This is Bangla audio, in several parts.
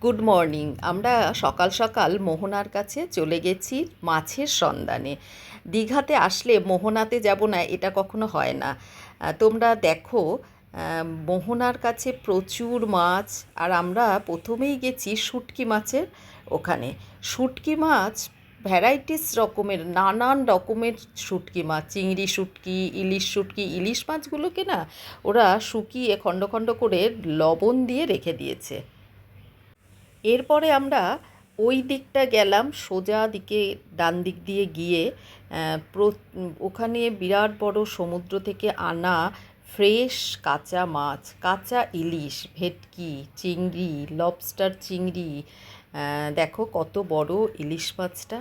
Good morning. আমরা সকাল সকাল মোহনার কাছে চলে গেছি মাছের সন্ধানে। দীঘাতে আসলে মোহনাতে যাব না এটা কখনো হয় না। তোমরা দেখো, মোহনার কাছে প্রচুর মাছ। আর আমরা প্রথমেই গেছি শুটকি মাছের ওখানে। শুটকি মাছ ভ্যারাইটিস রকমের, নানান রকমের শুটকি মাছ, চিংড়ি শুটকি, ইলিশ মাছগুলোকে না ওরা শুকিয়ে খণ্ড খণ্ড করে লবণ দিয়ে রেখে দিয়েছে। এরপরে আমরা ওই দিকটা গেলাম, সোজা দিকে ডান দিক দিয়ে গিয়ে ওখানে বিরাট বড় সমুদ্র থেকে আনা ফ্রেশ কাঁচা মাছ, কাঁচা ইলিশ, ভেটকি, চিংড়ি, লবস্টার চিংড়ি। দেখো কত বড় ইলিশ মাছটা,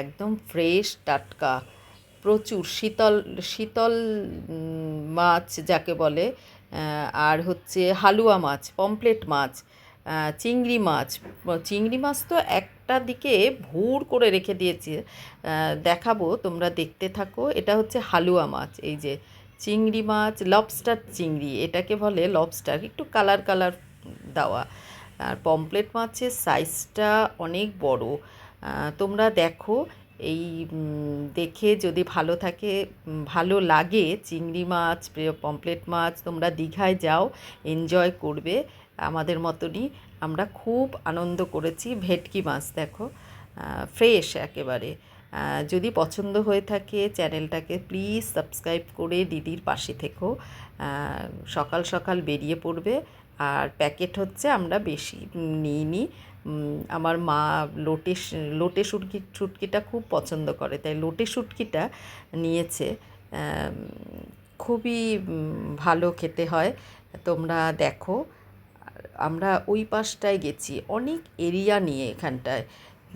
একদম ফ্রেশ টাটকা, প্রচুর শীতল শীতল মাছ যাকে বলে। আর হচ্ছে হালুয়া মাছ, পমপ্লেট মাছ, চিংড়ি মাছ তো একটা দিকে ভুর করে রেখে দিয়েছে। দেখাবো, তোমরা দেখতে থাকো। এটা হচ্ছে হালুয়া মাছ, এই যে চিংড়ি মাছ, লবস্টার চিংড়ি, এটাকে বলে লবস্টার, একটু কালার কালার দেওয়া। আর পমপ্লেট মাছের সাইজটা অনেক বড়। তোমরা দেখো, এই দেখে যদি ভালো থাকে, ভালো লাগে চিংড়ি মাছ, পমপ্লেট মাছ, তোমরা দীঘায় যাও, এনজয় করবে আমাদের মতনই। আমরা খুব আনন্দ করেছি। ভেটকি মাছ দেখো, ফ্রেশ একেবারে। যদি পছন্দ হয়ে থাকে চ্যানেলটাকে প্লিজ সাবস্ক্রাইব করে দিদির পাশে থেকো। সকাল সকাল বেরিয়ে পড়বে। আর প্যাকেট হচ্ছে আমরা বেশি নিইনি। আমার মা লোটে শুটকিটা খুব পছন্দ করে, তাই লোটে শুটকিটা নিয়েছে। খুবই ভালো খেতে হয়, তোমরা দেখো। আমরা ওই পাশটায় গেছি, অনেক এরিয়া নিয়ে এখানটায়।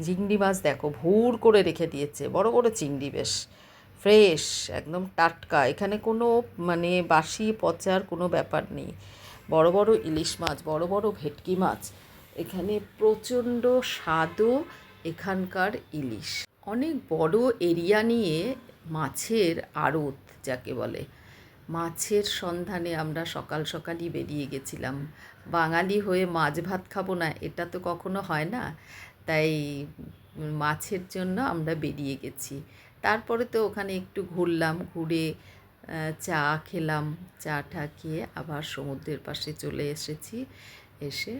চিংড়ি মাছ দেখো ভুর করে রেখে দিয়েছে, বড় বড় চিংড়ি, বেশ ফ্রেশ, একদম টাটকা। এখানে কোনো মানে বাসি পচার কোনো ব্যাপার নেই। বড় বড় ইলিশ মাছ, বড় বড় ভেটকি মাছ, এখানে প্রচণ্ড স্বাদও এখানকার ইলিশ। অনেক বড় এরিয়া নিয়ে মাছের আড়ত যাকে বলে। মাছের সন্ধানে আমরা সকাল সকালই বেরিয়ে গেছিলাম। বাঙালি হয়ে মাছ ভাত খাবো না এটা তো কখনো হয় না, তাই মাছের জন্য আমরা বেরিয়ে গেছি। তারপরে তো ওখানে একটু ঘুরলাম, ঘুরে চা খেলাম, চা টা খেয়ে আবার সমুদ্রের পাশে চলে এসেছি। এসে